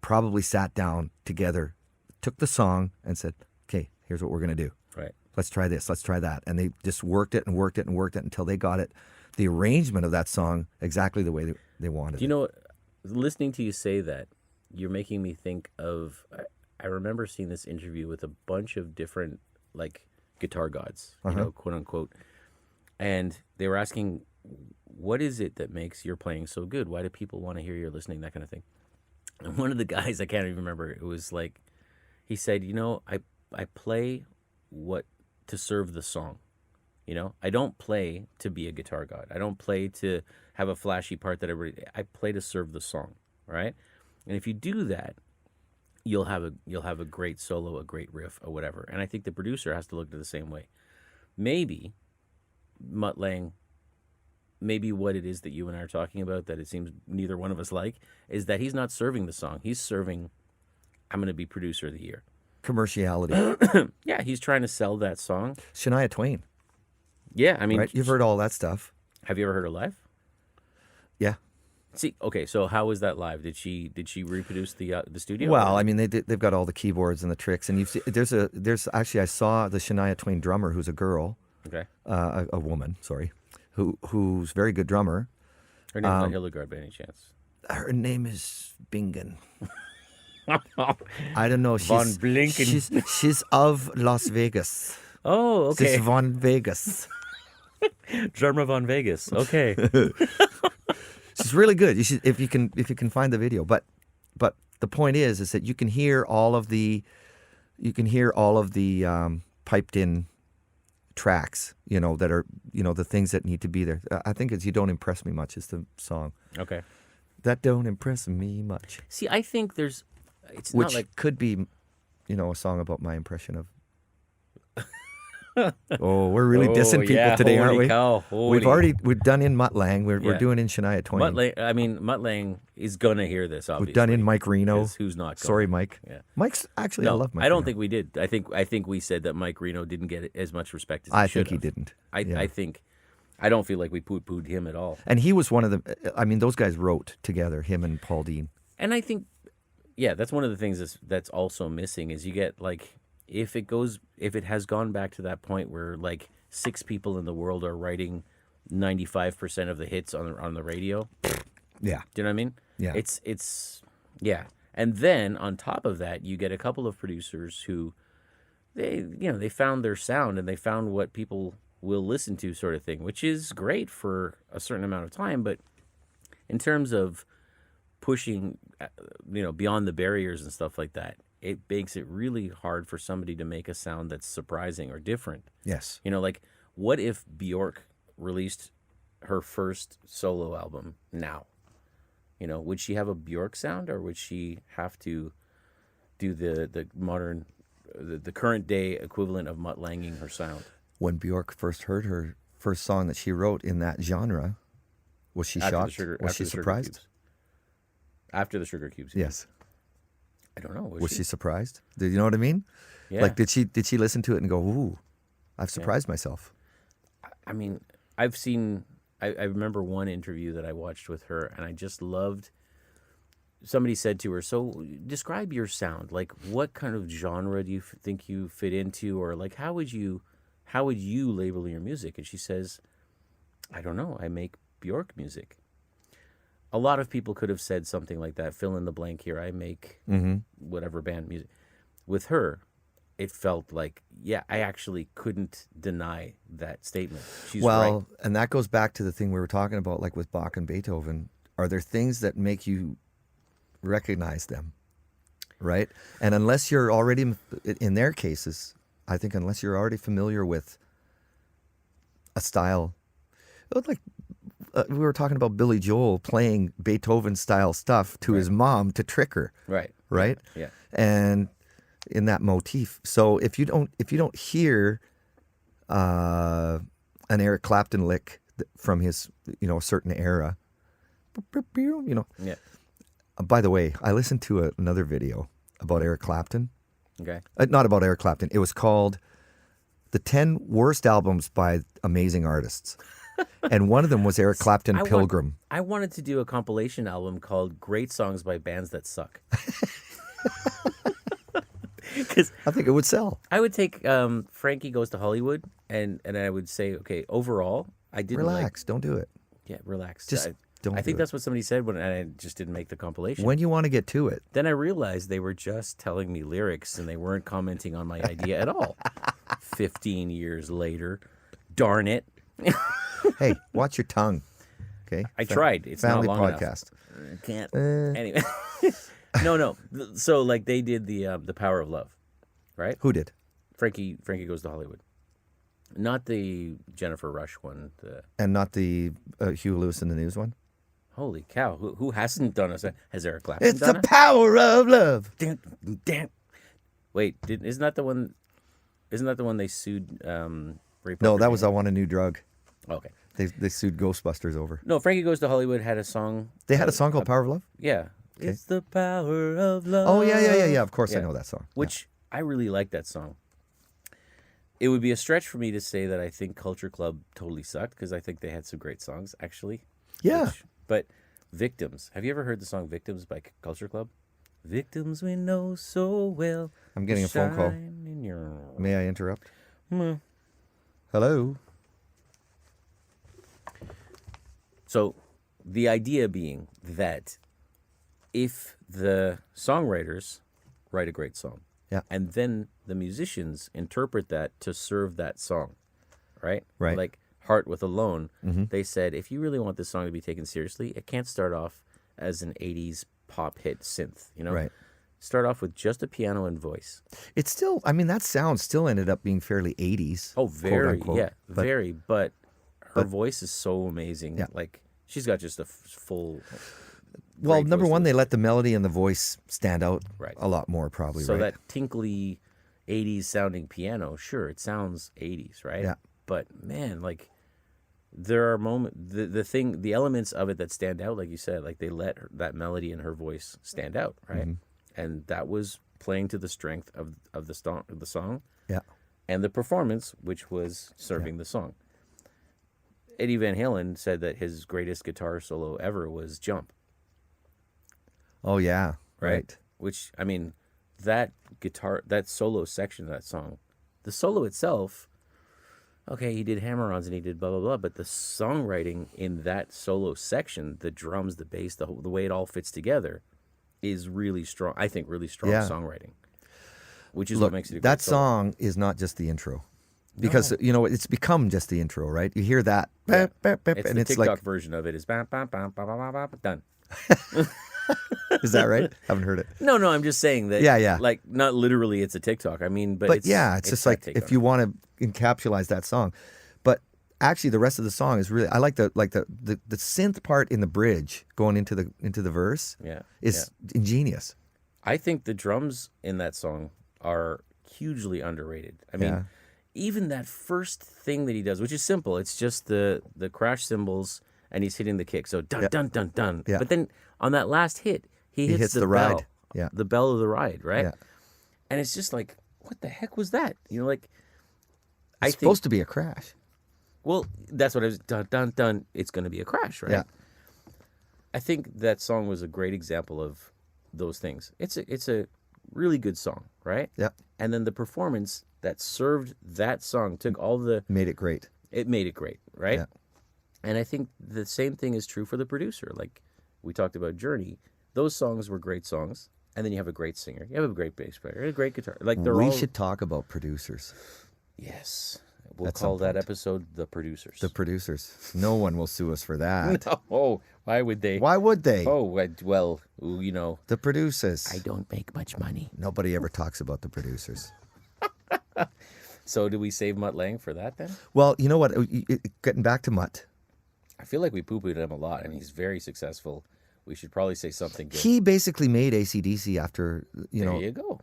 probably sat down together, took the song and said, "Okay, here's what we're gonna do. Right. Let's try this, let's try that." And they just worked it and worked it and worked it until they got it, the arrangement of that song exactly the way they wanted Do you it. know what? Listening to you say that, you're making me think of. I remember seeing this interview with a bunch of different like guitar gods, you know, quote unquote, and they were asking, "What is it that makes your playing so good? Why do people want to hear your listening?" That kind of thing. And one of the guys, I can't even remember. It was like, he said, "You know, I play what to serve the song. You know, I don't play to be a guitar god. I don't play to have a flashy part that I play to serve the song, right? And if you do that, you'll have a great solo, a great riff, or whatever. And I think the producer has to look at it the same way. Maybe Mutt Lange, maybe what it is that you and I are talking about that it seems neither one of us like is that he's not serving the song. He's serving, I'm going to be producer of the year. Commerciality. Yeah, he's trying to sell that song. Shania Twain, Yeah, I mean, right? You've heard all that stuff. have you ever heard her live? Yeah. See, okay, so how was that live? Did she reproduce the studio? Well, I mean, they've got all the keyboards and the tricks, and there's actually, I saw the Shania Twain drummer, who's a girl, Okay, a woman, sorry, who's a very good drummer. her name's not Hildegard by any chance. Her name is Bingen. I don't know. Von Blinken. She's of Las Vegas. Oh, She's okay. von Vegas. Drummer von Vegas. Okay. She's really good. You should, if you can find the video. But the point is that you can hear all of the piped in tracks. You know that are the things that need to be there. I think it's "You Don't Impress Me Much" is the song. Okay. That don't impress me much. See, I think it's Which not like could be, a song about my impression of. Oh, we're really dissing people today, aren't we? Cow, We've done in Mutt Lange. We're Yeah. doing in Shania Twain. Mutt Lange is gonna hear this. Obviously, We've done in Mike Reno. 'cause who's not? Gonna? Sorry, Mike. Yeah. Mike's actually, I No, love Mike. I don't Reno. think we did. I think we said that Mike Reno didn't get as much respect as he I should think he have. didn't. I Yeah. think I don't feel like we pooed him at all. And he was one of the. I mean, those guys wrote together. Him and Paul Dean. And I think, yeah, that's one of the things that's also missing is you get like if it has gone back to that point where like 6 people in the world are writing 95% of the hits on the radio. Yeah. Do you know what I mean? Yeah. It's yeah. And then on top of that, you get a couple of producers who they found their sound and they found what people will listen to, sort of thing, which is great for a certain amount of time, but in terms of pushing beyond the barriers and stuff like that, it makes it really hard for somebody to make a sound that's surprising or different. Yes. Like, what if Bjork released her first solo album now? Would she have a Bjork sound, or would she have to do the modern, the current day equivalent of Mutt Langing her sound? When Bjork first heard her first song that she wrote in that genre, was she shocked? Was she surprised? After the Sugar Cubes. Yes. I don't know. Was she surprised? Did you know what I mean? Yeah. Like, did she listen to it and go, "Ooh, I've surprised myself"? I mean, I remember one interview that I watched with her, and I just loved. Somebody said to her, "So, describe your sound. Like, what kind of genre do you think you fit into, or like, how would you label your music?" And she says, "I don't know. I make Bjork music." A lot of people could have said something like that. Fill in the blank here. I make whatever band music. With her, it felt like, yeah, I actually couldn't deny that statement. She's right. And that goes back to the thing we were talking about, like with Bach and Beethoven. Are there things that make you recognize them, right? And unless you're already, in their cases, I think unless you're already familiar with a style, like we were talking about Billy Joel playing Beethoven-style stuff to his mom to trick her, right? Yeah. And in that motif. So if you don't hear an Eric Clapton lick from his a certain era, Yeah. By the way, I listened to another video about Eric Clapton. Okay. Not about Eric Clapton. It was called "The 10 Worst Albums by Amazing Artists," and one of them was Eric Clapton, Pilgrim. I wanted to do a compilation album called "Great Songs by Bands That Suck." Because I think it would sell. I would take Frankie Goes to Hollywood, and I would say, okay, overall, I didn't relax. Don't do it. Yeah, relax. Just don't. I think that's what somebody said when I just didn't make the compilation. When you want to get to it. Then I realized they were just telling me lyrics and they weren't commenting on my idea at all. 15 years later, darn it. Hey, watch your tongue. Okay. I tried. It's family not long podcast. Enough. I can't. Anyway. No. So like they did the Power of Love, right? Who did? Frankie Goes to Hollywood. Not the Jennifer Rush one. And not the Hugh Lewis in the News one? Holy cow! Who hasn't done a? Has Eric Clapton It's done the it? power of love. Damn. Wait, isn't that the one? Isn't that the one they sued? Ray No, Parker that was Jr.? I Want a New Drug. Okay. They sued Ghostbusters over. No, Frankie Goes to Hollywood had a song. They had a song called Power of Love? Yeah. Okay. It's the power of love. Oh, yeah. Of course I Yeah. know that song. Which I really like that song. It would be a stretch for me to say that I think Culture Club totally sucked, because I think they had some great songs, actually. Yeah. But Victims. Have you ever heard the song Victims by Culture Club? Victims we know so well. I'm getting a phone call. May I interrupt? Hello? So the idea being that if the songwriters write a great song, Yeah. and then the musicians interpret that to serve that song, right? Right. Like Heart with Alone, they said, if you really want this song to be taken seriously, it can't start off as an 80s pop hit synth, Right. Start off with just a piano and voice. It's still, that sound still ended up being fairly 80s. Oh, quote very, unquote. yeah, But very. But her voice is so amazing. Yeah. Like, she's got just a full... Well, great number voice one, to they listen. let the melody and the voice stand out Right. a lot more, probably, So right? that tinkly 80s sounding piano, sure, it sounds 80s, right? Yeah. But man, like there are moments, the elements of it that stand out, like you said, like they let that melody and her voice stand out, right? And that was playing to the strength of the song, Yeah. and the performance, which was serving the song. Eddie Van Halen said that his greatest guitar solo ever was Jump. Oh, yeah. Right. Which, I mean, that solo section of that song, the solo itself, okay, he did hammer-ons and he did blah blah blah, but the songwriting in that solo section, the drums, the bass, the way it all fits together, is really strong. I think really strong Yeah. songwriting, which is Look, what makes it a great that solo. song is not just the intro. Because, it's become just the intro, right? You hear that, Yeah. and the it's TikTok like, version of it is bam, bam, bam, bam, bam, bam, bam, done. is that right? Haven't heard it. No, I'm just saying that. Yeah, yeah. Like not literally, it's a TikTok. I mean, but But it's, yeah, it's just that like TikTok. if you want to encapsulate that song. But actually, the rest of the song is really, I like the synth part in the bridge going into the verse yeah, is ingenious. I think the drums in that song are hugely underrated. I mean, Yeah. even that first thing that he does, which is simple, it's just the crash cymbals and he's hitting the kick. So dun dun dun dun. Yeah. But then on that last hit, he hits the the ride. bell. Yeah. The bell of the ride, right? Yeah. And it's just like, what the heck was that? Like I It's think supposed to be a crash. well, that's what I was dun dun dun. It's going to be a crash, right? Yeah. I think that song was a great example of those things. It's a really good song, right? Yeah. And then the performance that served that song took all the Made it great. it made it great, right? Yeah. And I think the same thing is true for the producer. Like we talked about Journey, those songs were great songs, and then you have a great singer, you have a great bass player, a great guitar. Like they're We all should talk about producers. yes. We'll At some call that point. episode the producers. The producers. No one will sue us for that. Oh, why would they? Why would they? Oh, well, The producers. I don't make much money. Nobody ever talks about the producers. So do we save Mutt Lang for that then? Well, you know what? Getting back to Mutt, I feel like we poo-pooed him a lot, and he's very successful. We should probably say something good. he basically made AC/DC after There you go.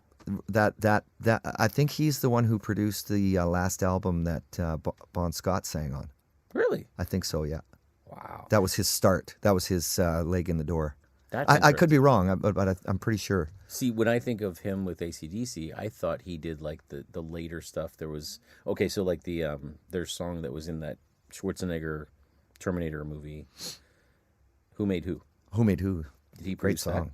that. I think he's the one who produced the last album that Bon Scott sang on. Really? I think so. Yeah, Wow. that was his start. That was his leg in the door. That's I could interesting. be wrong, but I'm pretty sure. See, when I think of him with AC/DC, I thought he did like the later stuff. There was okay, so like their song that was in that Schwarzenegger Terminator movie. Who made who? Who made who? Did he Great produce song.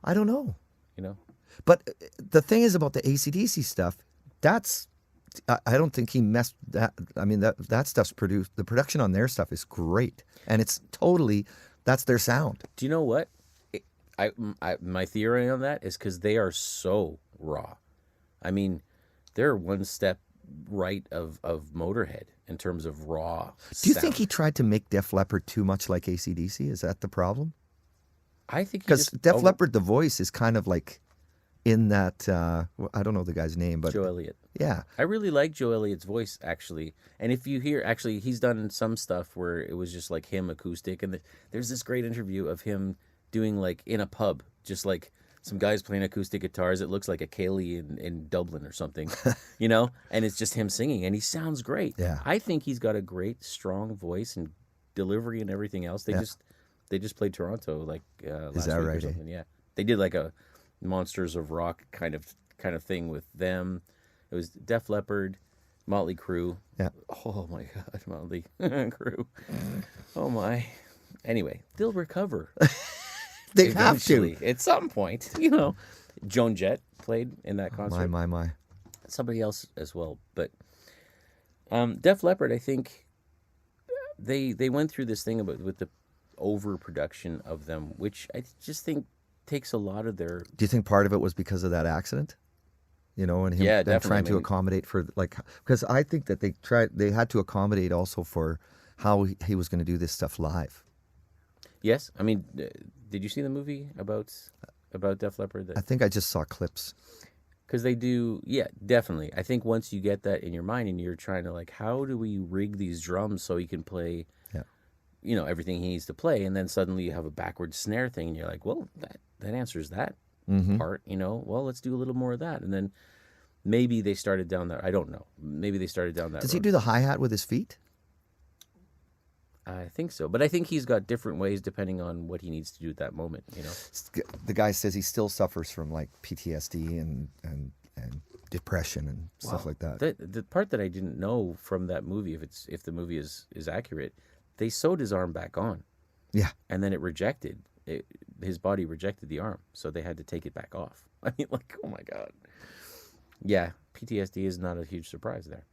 I don't know. that? You know? But the thing is about the AC/DC stuff, I don't think he messed that. I mean, that stuff's produced. The production on their stuff is great, and it's totally that's their sound. Do you know what? My theory on that is because they are so raw. I mean, they're one step right of Motorhead in terms of raw. Do you think sound. he tried to make Def Leppard too much like AC/DC? Is that the problem? I think he Because just Def Leppard, the voice is kind of like in that. I don't know the guy's name, but Joe Elliott. yeah, I really like Joe Elliott's voice actually, and if you hear actually, he's done some stuff where it was just like him acoustic, and there's this great interview of him doing like in a pub, just like some guys playing acoustic guitars. It looks like a Cayley in Dublin or something, and it's just him singing, and he sounds great. Yeah. I think he's got a great strong voice and delivery and everything else. They just played Toronto like last that week right, or eh? something. Yeah, they did like a Monsters of Rock kind of thing with them. It was Def Leppard, Motley Crue. Yeah. Oh my God, Motley Crue. Oh my. Anyway, they'll recover. they have to. eventually, at some point. Joan Jett played in that concert. My. Somebody else as well, but Def Leppard, I think they went through this thing with the overproduction of them, which I just think takes a lot of their. Do you think part of it was because of that accident? And him Yeah, them definitely. trying I to mean- accommodate for because I think that they had to accommodate also for how he was going to do this stuff live. Yes, I mean, did you see the movie about Def Leppard? I think I just saw clips. Because they do, yeah, definitely. I think once you get that in your mind and you're trying to like, how do we rig these drums so he can play, Yeah. Everything he needs to play, and then suddenly you have a backward snare thing, and you're like, well, that answers that Mm-hmm. part, Well, let's do a little more of that, and then maybe they started down that. I don't know. Maybe they started down that. Does he road. do the hi hat with his feet? I think so, but I think he's got different ways depending on what he needs to do at that moment. The guy says he still suffers from like PTSD and depression and stuff like that. The part that I didn't know from that movie, if the movie is accurate, they sewed his arm back on, Yeah. and then his body rejected the arm, so they had to take it back off. I mean, like, oh my God. Yeah, PTSD is not a huge surprise there.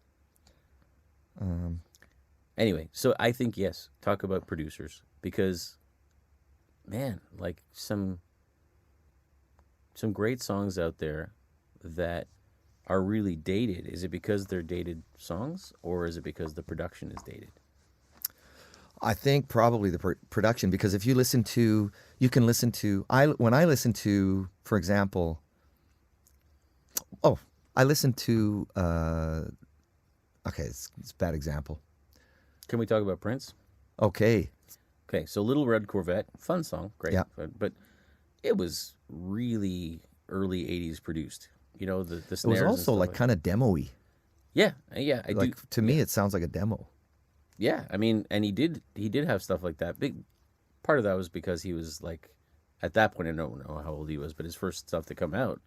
Anyway, so I think yes, talk about producers because, man, like some great songs out there that are really dated. Is it because they're dated songs, or is it because the production is dated? I think probably the production, because if you listen to, you can listen to, when I listen to, for example, I listen to, okay, it's a bad example. Can we talk about Prince? Okay. Okay, so Little Red Corvette, fun song, great, Yeah. but it was really early '80s produced. You know, the It was snares and also stuff like kind of demo-y. yeah, I Like do. to me, it sounds like a demo. Yeah, I mean, and he did have stuff like that. Big part of that was because he was like, at that point, I don't know how old he was, but his first stuff to come out,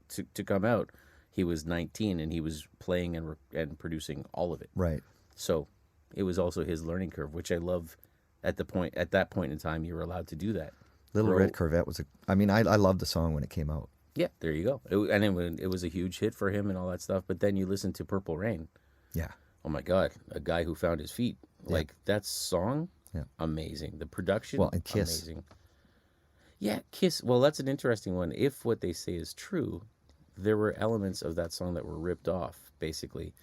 he was 19 and he was playing and producing all of it. Right. So it was also his learning curve, which I love. At that point in time, you were allowed to do that. Little Grow- Red Corvette was I mean, I loved the song when it came out. Yeah, there you go. It was a huge hit for him and all that stuff. But then you listen to Purple Rain. Yeah. Oh my God, a guy who found his feet. Like that song, Yeah. amazing. The production, Well, and Kiss. amazing. Yeah, Kiss. Well, that's an interesting one. If what they say is true, there were elements of that song that were ripped off, basically.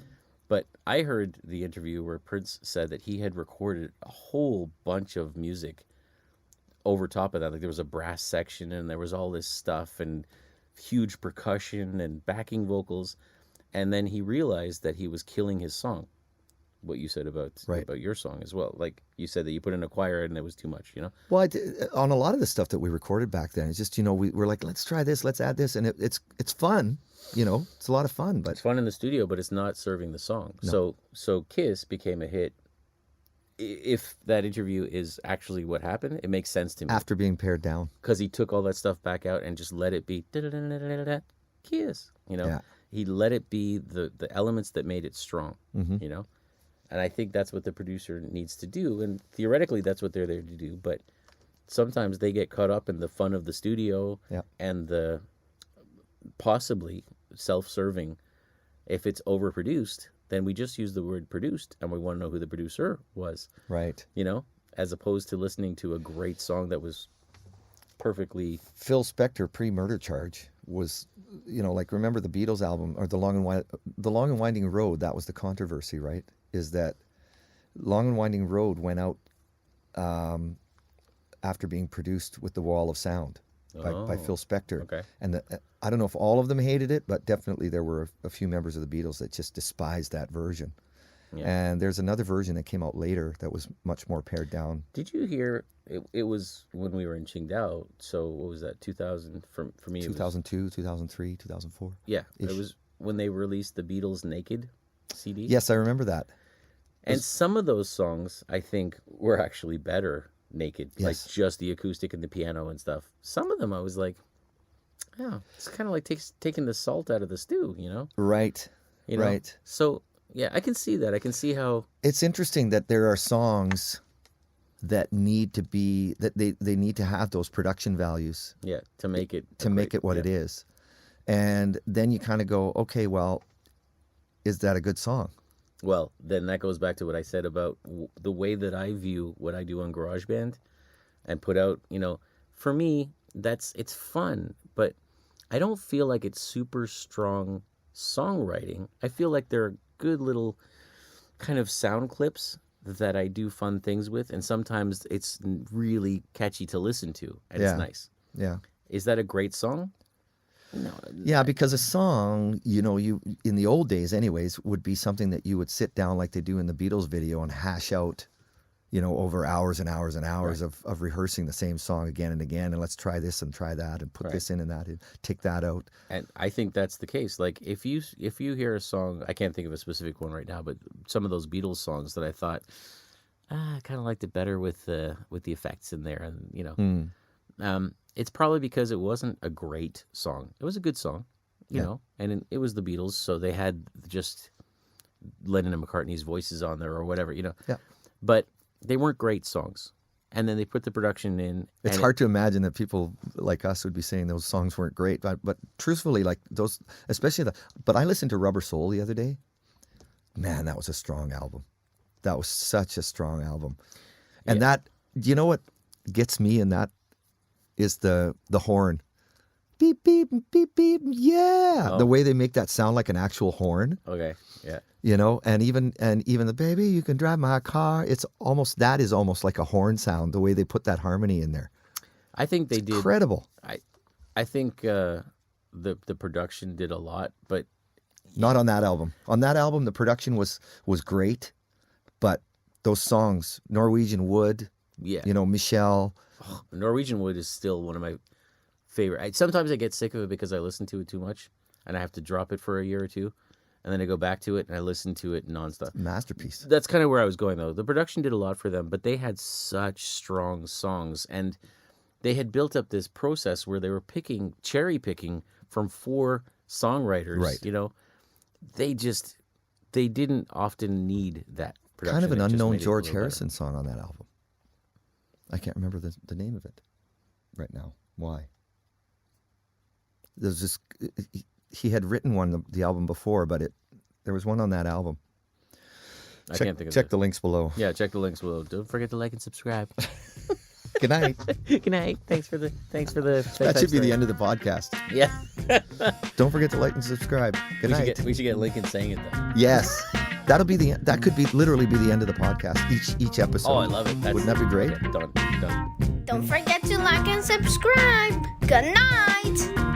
But I heard the interview where Prince said that he had recorded a whole bunch of music over top of that. Like there was a brass section and there was all this stuff and huge percussion and backing vocals. And then he realized that he was killing his song. What you said about your song as well. Like you said that you put in a choir and it was too much, you know? Well, on a lot of the stuff that we recorded back then, it's just, we're like, let's try this, let's add this. And it's fun, it's a lot of fun, but It's fun in the studio, but it's not serving the song. So Kiss became a hit. If that interview is actually what happened, it makes sense to me. after being pared down. Because he took all that stuff back out and just let it be Kiss, Yeah. He let it be the elements that made it strong, And I think that's what the producer needs to do. And theoretically, that's what they're there to do. But sometimes they get caught up in the fun of the studio Yeah. and the possibly self-serving. If it's overproduced, then we just use the word produced and we want to know who the producer was, Right. as opposed to listening to a great song that was perfectly. Phil Spector, pre-murder charge, was, like, remember the Beatles album, or the Long and Winding Road? That was the controversy, right? Is that Long and Winding Road went out after being produced with The Wall of Sound by Phil Spector. Okay. And I don't know if all of them hated it, but definitely there were a few members of the Beatles that just despised that version. Yeah. And there's another version that came out later that was much more pared down. Did you hear? It was when we were in Qingdao. So what was that? 2000 for me. It was, 2002, 2003, 2004. yeah, Ish. it was when they released the Beatles Naked CD. Yes, I remember that. And some of those songs I think were actually better naked, Yes. like just the acoustic and the piano and stuff. Some of them I was like, oh, it's kind of like taking the salt out of the stew, Right. Right. So yeah, I can see that. I can see how. It's interesting that there are songs that need to be, that they need to have those production values Yeah, to make it what it is. And then you kind of go, okay, well, is that a good song? Well, then that goes back to what I said about the way that I view what I do on GarageBand and put out, for me, it's fun, but I don't feel like it's super strong songwriting. I feel like there are good little kind of sound clips that I do fun things with, and sometimes it's really catchy to listen to, and Yeah. it's nice. Yeah. Is that a great song? No. Yeah, because a song, you in the old days anyways, would be something that you would sit down like they do in the Beatles video and hash out, over hours and hours and hours of rehearsing the same song again and again, and let's try this and try that and put this in and that and take that out. And I think that's the case. Like if you hear a song, I can't think of a specific one right now, but some of those Beatles songs that I thought, I kind of liked it better with the effects in there, and it's probably because it wasn't a great song. It was a good song, and it was the Beatles, so they had just Lennon and McCartney's voices on there or whatever, Yeah. But they weren't great songs. And then they put the production in. It's hard to imagine that people like us would be saying those songs weren't great, but truthfully, like those, especially but I listened to Rubber Soul the other day. Man, that was a strong album. That was such a strong album. And that, you know what gets me in that is the horn. Beep, beep, beep, beep, yeah. Oh. The way they make that sound like an actual horn, Okay. Yeah. you know, and even the baby, you can drive my car. That is almost like a horn sound, the way they put that harmony in there. I think they did. Incredible. I think the production did a lot, but Not on that album. On that album, the production was great, but those songs, Norwegian Wood, yeah, you know, Michelle, Norwegian Wood is still one of my favorite. Sometimes I get sick of it because I listen to it too much, and I have to drop it for a year or two, and then I go back to it and I listen to it nonstop. masterpiece. That's kind of where I was going, though. The production did a lot for them, but they had such strong songs, and they had built up this process where they were cherry picking from 4 songwriters. Right. You know, they didn't often need that production. Kind of an It just unknown made it a George little better. Harrison song on that album. I can't remember the name of it right now. Why? There's this. He had written the album before, but there was one on that album. I can't think of Check it. the links below. Yeah, check the links below. Don't forget to like and subscribe. Good night. Good night. Thanks for the. That should be the end of the podcast. Yeah. Don't forget to like and subscribe. Good night. We should get Lincoln saying it though. Yes, that could be literally be the end of the podcast. Each episode. Oh, I love it. Wouldn't that be great? Okay, done. Don't forget to like and subscribe. Good night.